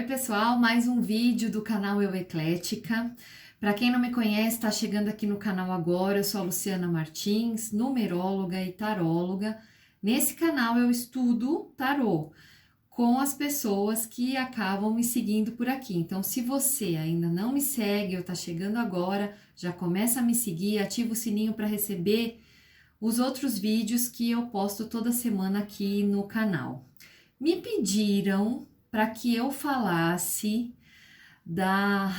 Oi pessoal, mais um vídeo do canal Eu Eclética. Para quem não me conhece, está chegando aqui no canal agora, eu sou a Luciana Martins, numeróloga e taróloga. Nesse canal eu estudo tarô com as pessoas que acabam me seguindo por aqui. Então, se você ainda não me segue ou está chegando agora, já começa a me seguir, ativa o sininho para receber os outros vídeos que eu posto toda semana aqui no canal. Me pediram para que eu falasse das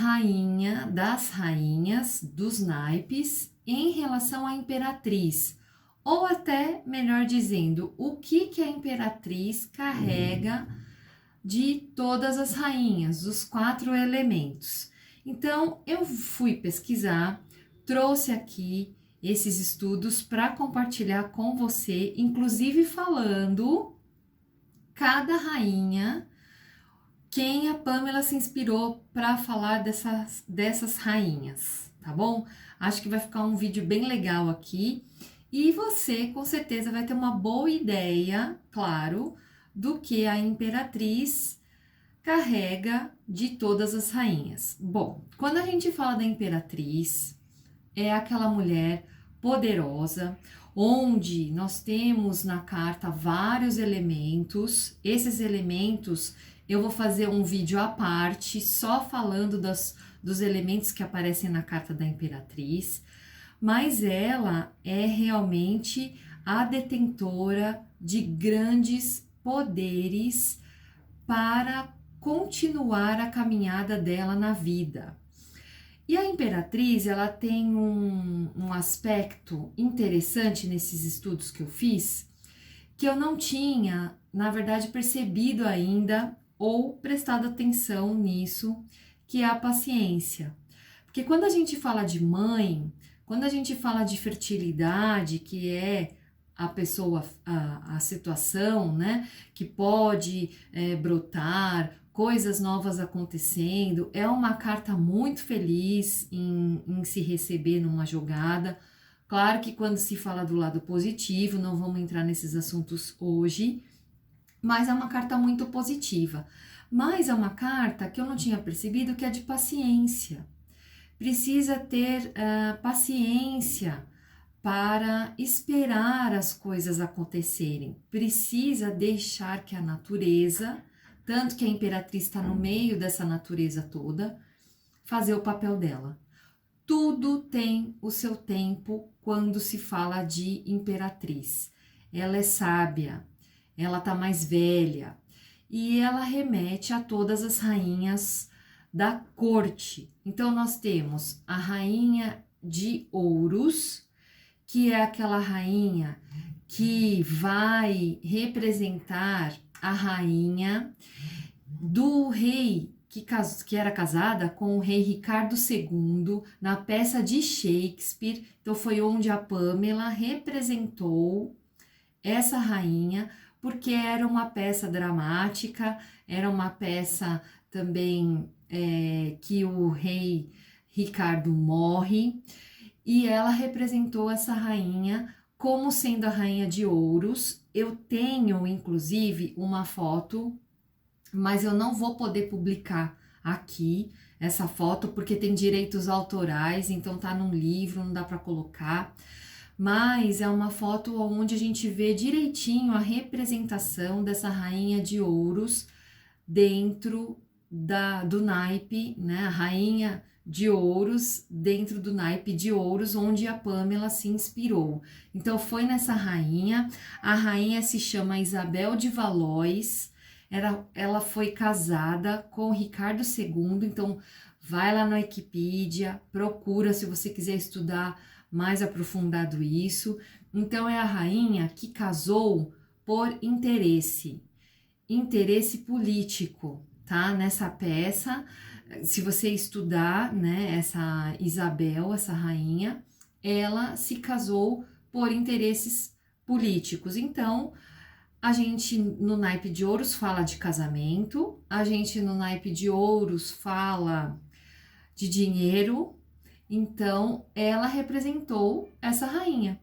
rainhas, dos naipes em relação à imperatriz, ou até, melhor dizendo, o que a imperatriz carrega de todas as rainhas, os 4 elementos. Então, eu fui pesquisar, trouxe aqui esses estudos para compartilhar com você, inclusive falando cada rainha, quem a Pamela se inspirou para falar dessas rainhas, tá bom? Acho que vai ficar um vídeo bem legal aqui e você com certeza vai ter uma boa ideia, claro, do que a imperatriz carrega de todas as rainhas. Bom, quando a gente fala da imperatriz, é aquela mulher poderosa, onde nós temos na carta vários elementos. Esses elementos eu vou fazer um vídeo à parte, só falando dos elementos que aparecem na carta da imperatriz, mas ela é realmente a detentora de grandes poderes para continuar a caminhada dela na vida. E a imperatriz, ela tem um aspecto interessante nesses estudos que eu fiz, que eu não tinha, na verdade, percebido ainda ou prestado atenção nisso, que é a paciência. Porque quando a gente fala de mãe, quando a gente fala de fertilidade, que é a pessoa, a situação, né, que pode brotar, coisas novas acontecendo, é uma carta muito feliz em se receber numa jogada. Claro que quando se fala do lado positivo, não vamos entrar nesses assuntos hoje, mas é uma carta muito positiva. Mas é uma carta que eu não tinha percebido que é de paciência. Precisa ter paciência para esperar as coisas acontecerem. Precisa deixar que a natureza, tanto que a imperatriz está no meio dessa natureza toda, fazer o papel dela. Tudo tem o seu tempo quando se fala de imperatriz. Ela é sábia, ela tá mais velha e ela remete a todas as rainhas da corte. Então, nós temos a rainha de ouros, que é aquela rainha que vai representar a rainha do rei que era casada com o rei Ricardo II na peça de Shakespeare. Então foi onde a Pamela representou essa rainha, porque era uma peça dramática, era uma peça também que o rei Ricardo morre, e ela representou essa rainha como sendo a rainha de ouros. Eu tenho, inclusive, uma foto, mas eu não vou poder publicar aqui essa foto, porque tem direitos autorais, então tá num livro, não dá para colocar. Mas é uma foto onde a gente vê direitinho a representação dessa rainha de ouros dentro do naipe, né? A rainha de ouros dentro do naipe de ouros, onde a Pamela se inspirou. Então foi nessa rainha. A rainha se chama Isabel de Valois. Ela foi casada com Ricardo II. Então vai lá na Wikipedia, procura se você quiser estudar mais aprofundado isso. Então é a rainha que casou por interesse político, tá? Nessa peça, se você estudar, né, essa Isabel, essa rainha, ela se casou por interesses políticos. Então, a gente no naipe de ouros fala de casamento, a gente no naipe de ouros fala de dinheiro. Então, ela representou essa rainha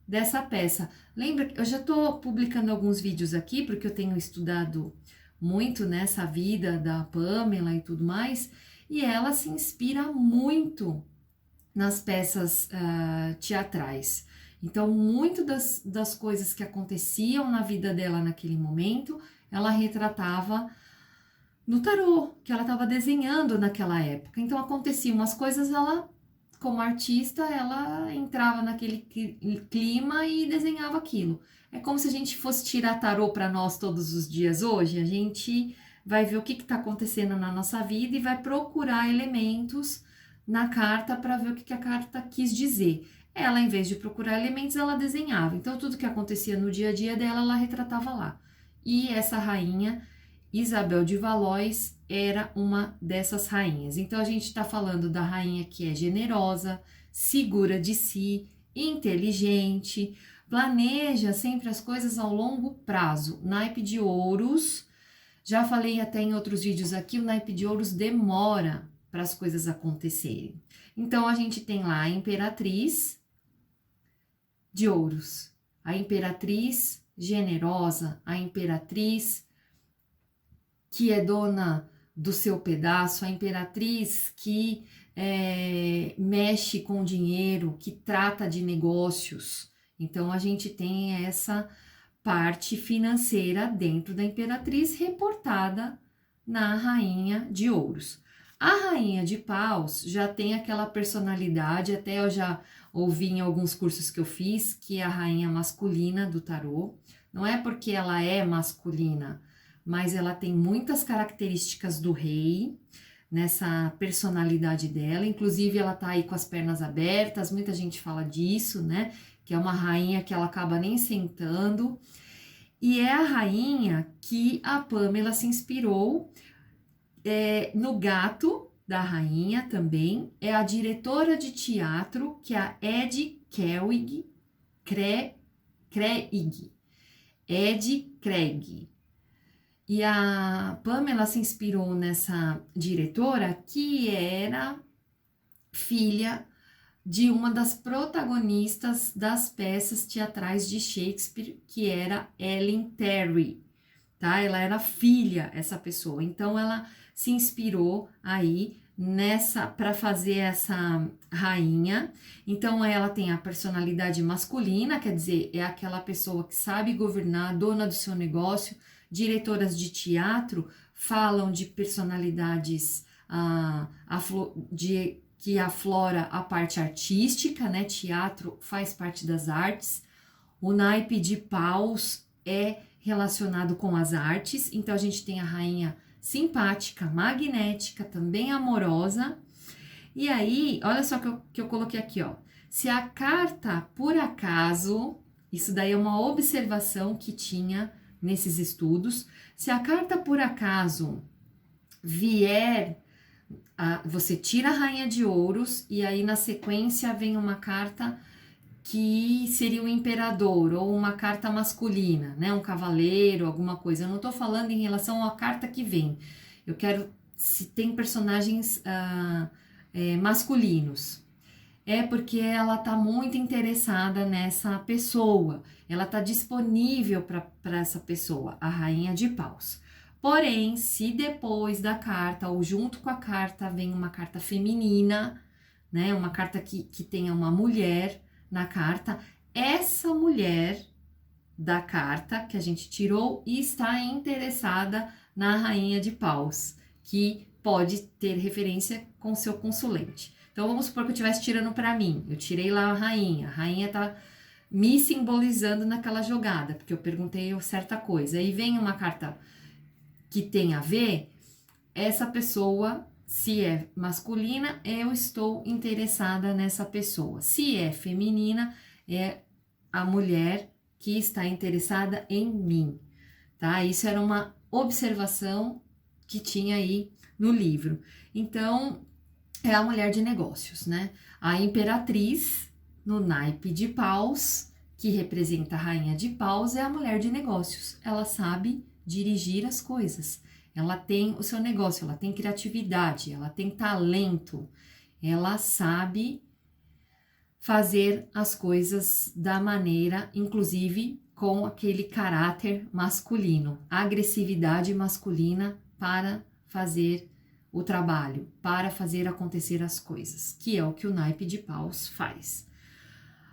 dessa peça. Lembra que eu já tô publicando alguns vídeos aqui, porque eu tenho estudado muito nessa vida da Pamela e tudo mais, e ela se inspira muito nas peças teatrais. Então, muito das coisas que aconteciam na vida dela naquele momento, ela retratava no tarô, que ela estava desenhando naquela época. Então, aconteciam umas coisas, ela, como artista, ela entrava naquele clima e desenhava aquilo. É como se a gente fosse tirar tarô para nós todos os dias hoje, a gente vai ver o que está acontecendo na nossa vida e vai procurar elementos na carta para ver o que a carta quis dizer. Ela, em vez de procurar elementos, ela desenhava. Então, tudo que acontecia no dia a dia dela, ela retratava lá. E essa rainha, Isabel de Valois, era uma dessas rainhas. Então, a gente está falando da rainha que é generosa, segura de si, inteligente, planeja sempre as coisas ao longo prazo. Naipe de ouros, já falei até em outros vídeos aqui, o naipe de ouros demora para as coisas acontecerem. Então, a gente tem lá a imperatriz de ouros, a imperatriz generosa, a imperatriz que é dona do seu pedaço, a imperatriz que mexe com dinheiro, que trata de negócios. Então, a gente tem essa parte financeira dentro da imperatriz reportada na rainha de ouros. A rainha de paus já tem aquela personalidade, até eu já ouvi em alguns cursos que eu fiz, que é a rainha masculina do tarô. Não é porque ela é masculina, mas ela tem muitas características do rei nessa personalidade dela. Inclusive, ela tá aí com as pernas abertas, muita gente fala disso, né? Que é uma rainha que ela acaba nem sentando. E é a rainha que a Pamela se inspirou no gato da rainha também. É a diretora de teatro, que é a Ed Craig. Ed Craig. E a Pamela se inspirou nessa diretora que era filha de uma das protagonistas das peças teatrais de Shakespeare, que era Ellen Terry, tá? Ela era filha, essa pessoa. Então, ela se inspirou aí nessa para fazer essa rainha. Então, ela tem a personalidade masculina, quer dizer, é aquela pessoa que sabe governar, dona do seu negócio. Diretoras de teatro falam de personalidades que aflora a parte artística, né? Teatro faz parte das artes. O naipe de paus é relacionado com as artes. Então, a gente tem a rainha simpática, magnética, também amorosa. E aí, olha só que eu coloquei aqui, ó. Se a carta, por acaso, isso daí é uma observação que tinha nesses estudos, se a carta por acaso vier, você tira a rainha de ouros e aí na sequência vem uma carta que seria o imperador ou uma carta masculina, né, um cavaleiro, alguma coisa. Eu não tô falando em relação à carta que vem. Eu quero se tem personagens masculinos. É porque ela tá muito interessada nessa pessoa, ela tá disponível para essa pessoa, a rainha de paus. Porém, se depois da carta ou junto com a carta vem uma carta feminina, né, uma carta que tenha uma mulher na carta, essa mulher da carta que a gente tirou está interessada na rainha de paus, que pode ter referência com seu consulente. Então, vamos supor que eu estivesse tirando para mim. Eu tirei lá a rainha tá me simbolizando naquela jogada, porque eu perguntei certa coisa. Aí vem uma carta que tem a ver, essa pessoa, se é masculina, eu estou interessada nessa pessoa. Se é feminina, é a mulher que está interessada em mim, tá? Isso era uma observação que tinha aí no livro. Então, é a mulher de negócios, né? A imperatriz, no naipe de paus, que representa a rainha de paus, é a mulher de negócios. Ela sabe dirigir as coisas. Ela tem o seu negócio, ela tem criatividade, ela tem talento. Ela sabe fazer as coisas da maneira, inclusive, com aquele caráter masculino, agressividade masculina para fazer o trabalho, para fazer acontecer as coisas, que é o que o naipe de paus faz.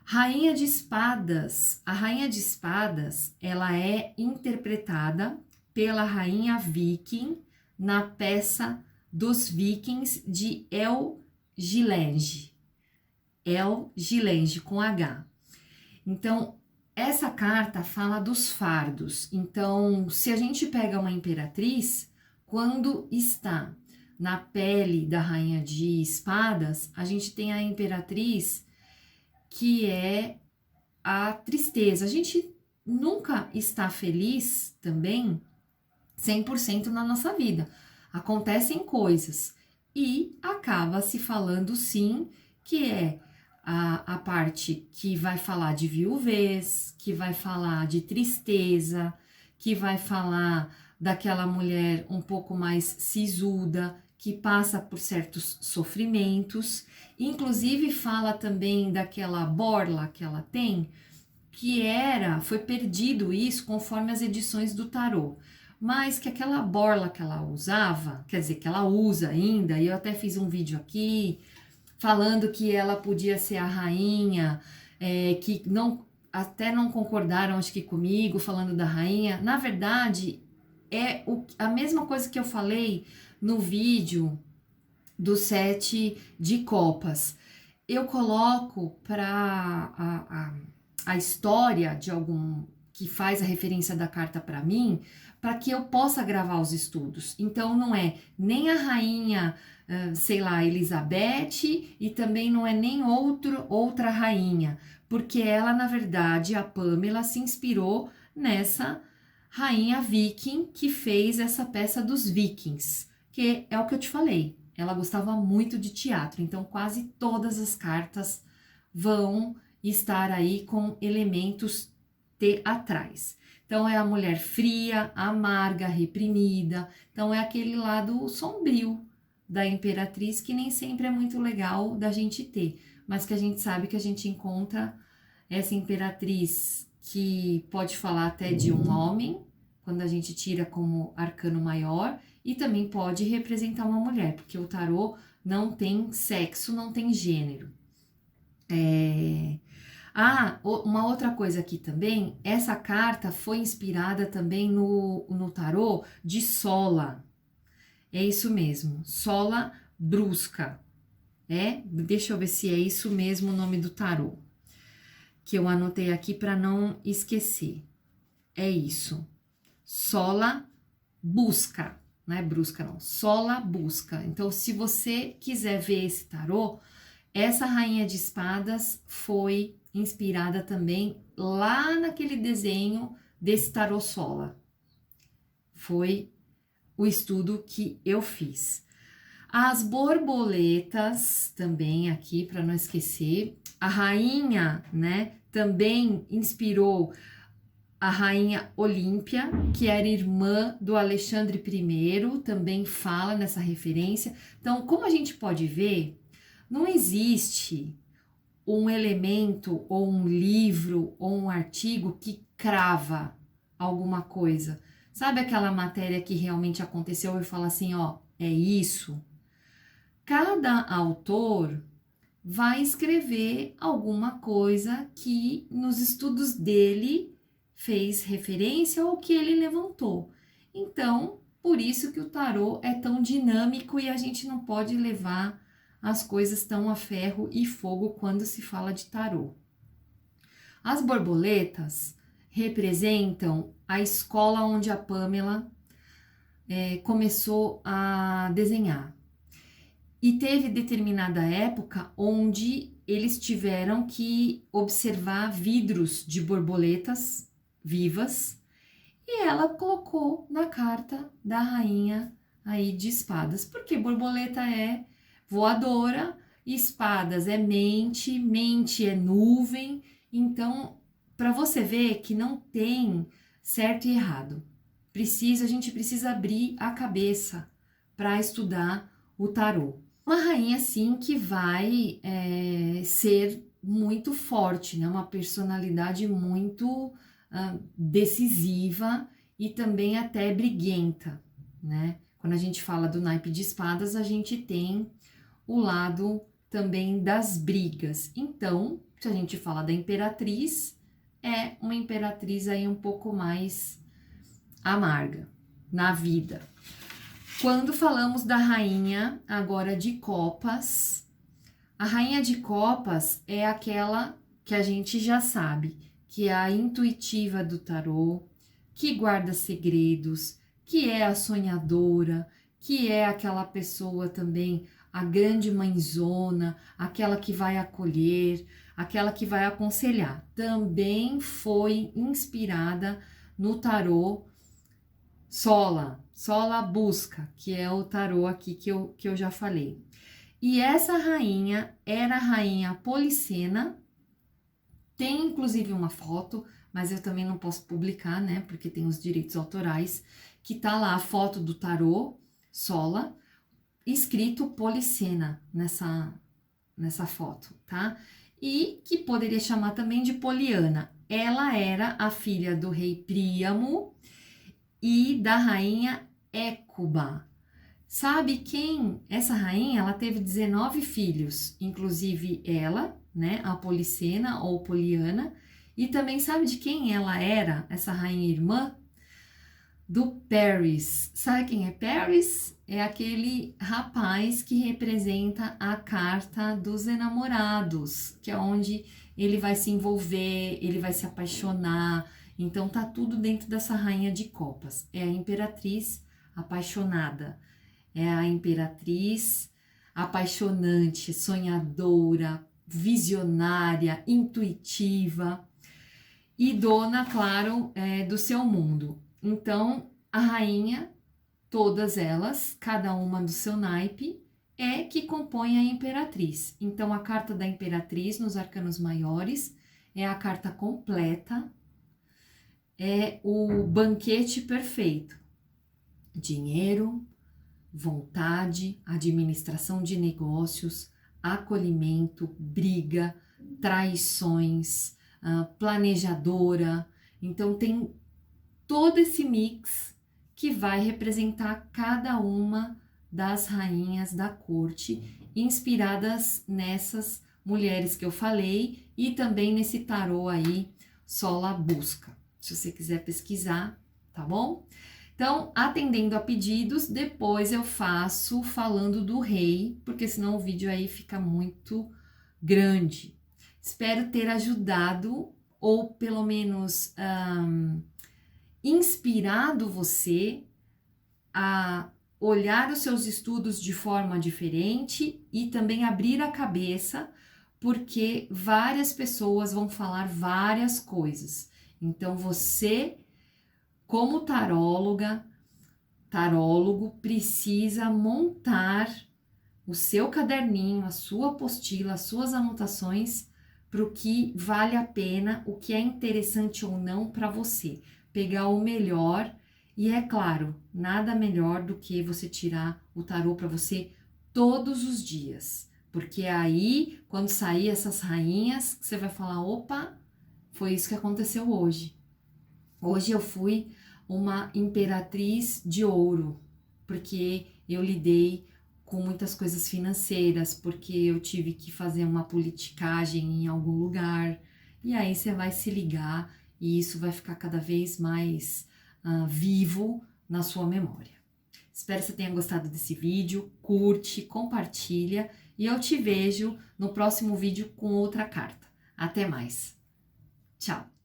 Rainha de espadas. A rainha de espadas, ela é interpretada pela rainha viking na peça dos vikings de Elgilenge. Elgilenge, com H. Então, essa carta fala dos fardos. Então, se a gente pega uma imperatriz, quando está na pele da rainha de espadas, a gente tem a imperatriz que é a tristeza. A gente nunca está feliz também 100% na nossa vida. Acontecem coisas e acaba se falando sim que é a parte que vai falar de viuvez, que vai falar de tristeza, que vai falar daquela mulher um pouco mais sisuda, que passa por certos sofrimentos, inclusive fala também daquela borla que ela tem, que foi perdido isso conforme as edições do tarô, mas que aquela borla que ela usava, quer dizer, que ela usa ainda, e eu até fiz um vídeo aqui, falando que ela podia ser a rainha, que até não concordaram, acho que comigo, falando da rainha, na verdade, é a mesma coisa que eu falei no vídeo do 7 de copas. Eu coloco para a história de algum que faz a referência da carta para mim, para que eu possa gravar os estudos. Então, não é nem a rainha, sei lá, Elizabeth, e também não é nem outra rainha, porque ela, na verdade, a Pamela se inspirou nessa rainha viking que fez essa peça dos vikings, que é o que eu te falei, ela gostava muito de teatro, então quase todas as cartas vão estar aí com elementos teatrais. Então é a mulher fria, amarga, reprimida, então é aquele lado sombrio da imperatriz que nem sempre é muito legal da gente ter, mas que a gente sabe que a gente encontra essa imperatriz que pode falar até de um homem, quando a gente tira como arcano maior, e também pode representar uma mulher, porque o tarô não tem sexo, não tem gênero. Uma outra coisa aqui também, essa carta foi inspirada também no tarô de Sola. É isso mesmo, Sola Brusca. Deixa eu ver se é isso mesmo o nome do tarô, que eu anotei aqui para não esquecer. É isso, Sola Busca, não é Brusca não, Sola Busca. Então, se você quiser ver esse tarô, essa rainha de espadas foi inspirada também lá naquele desenho desse tarô Sola. Foi o estudo que eu fiz. As borboletas também aqui, para não esquecer. A rainha, né, também inspirou a rainha Olímpia, que era irmã do Alexandre I, também fala nessa referência. Então, como a gente pode ver, não existe um elemento ou um livro ou um artigo que crava alguma coisa. Sabe aquela matéria que realmente aconteceu e fala assim, ó, é isso? Cada autor vai escrever alguma coisa que nos estudos dele fez referência ou que ele levantou. Então, por isso que o tarô é tão dinâmico e a gente não pode levar as coisas tão a ferro e fogo quando se fala de tarô. As borboletas representam a escola onde a Pamela começou a desenhar. E teve determinada época onde eles tiveram que observar vidros de borboletas vivas e ela colocou na carta da rainha aí de espadas, porque borboleta é voadora, espadas é mente, mente é nuvem, então para você ver que não tem certo e errado, a gente precisa abrir a cabeça para estudar o tarô. Uma rainha, sim, que vai ser muito forte, né? Uma personalidade muito decisiva e também até briguenta, né? Quando a gente fala do naipe de espadas, a gente tem o lado também das brigas. Então, se a gente fala da imperatriz, é uma imperatriz aí um pouco mais amarga na vida. Quando falamos da rainha agora de copas, a rainha de copas é aquela que a gente já sabe, que é a intuitiva do tarô, que guarda segredos, que é a sonhadora, que é aquela pessoa também, a grande mãezona, aquela que vai acolher, aquela que vai aconselhar. Também foi inspirada no tarô Sola Busca, que é o tarô aqui que eu já falei. E essa rainha era a rainha Policena, tem inclusive uma foto, mas eu também não posso publicar, né, porque tem os direitos autorais, que tá lá a foto do tarô Sola, escrito Policena nessa foto, tá? E que poderia chamar também de Poliana. Ela era a filha do rei Príamo e da rainha Écuba. Sabe quem? Essa rainha, ela teve 19 filhos, inclusive ela, né, a Policena ou Poliana, e também sabe de quem ela era, essa rainha irmã? Do Paris. Sabe quem é Paris? É aquele rapaz que representa a carta dos enamorados, que é onde ele vai se envolver, ele vai se apaixonar. Então tá tudo dentro dessa rainha de copas. É a imperatriz apaixonada. É a imperatriz apaixonante, sonhadora, visionária, intuitiva e dona, claro, do seu mundo. Então, a rainha, todas elas, cada uma do seu naipe, é que compõe a imperatriz. Então, a carta da imperatriz nos arcanos maiores é a carta completa, é o banquete perfeito. Dinheiro, vontade, administração de negócios, acolhimento, briga, traições, planejadora. Então, tem todo esse mix que vai representar cada uma das rainhas da corte, inspiradas nessas mulheres que eu falei e também nesse tarô aí, Sola Busca. Se você quiser pesquisar, tá bom? Então, atendendo a pedidos, depois eu faço falando do rei, porque senão o vídeo aí fica muito grande. Espero ter ajudado ou pelo menos inspirado você a olhar os seus estudos de forma diferente e também abrir a cabeça, porque várias pessoas vão falar várias coisas. Então, você, como tarólogo, precisa montar o seu caderninho, a sua apostila, as suas anotações para o que vale a pena, o que é interessante ou não para você. Pegar o melhor e, é claro, nada melhor do que você tirar o tarô para você todos os dias. Porque aí, quando sair essas rainhas, você vai falar, opa, foi isso que aconteceu hoje. Hoje eu fui uma imperatriz de ouro, porque eu lidei com muitas coisas financeiras, porque eu tive que fazer uma politicagem em algum lugar, e aí você vai se ligar e isso vai ficar cada vez mais vivo na sua memória. Espero que você tenha gostado desse vídeo, curte, compartilha e eu te vejo no próximo vídeo com outra carta. Até mais. Tchau!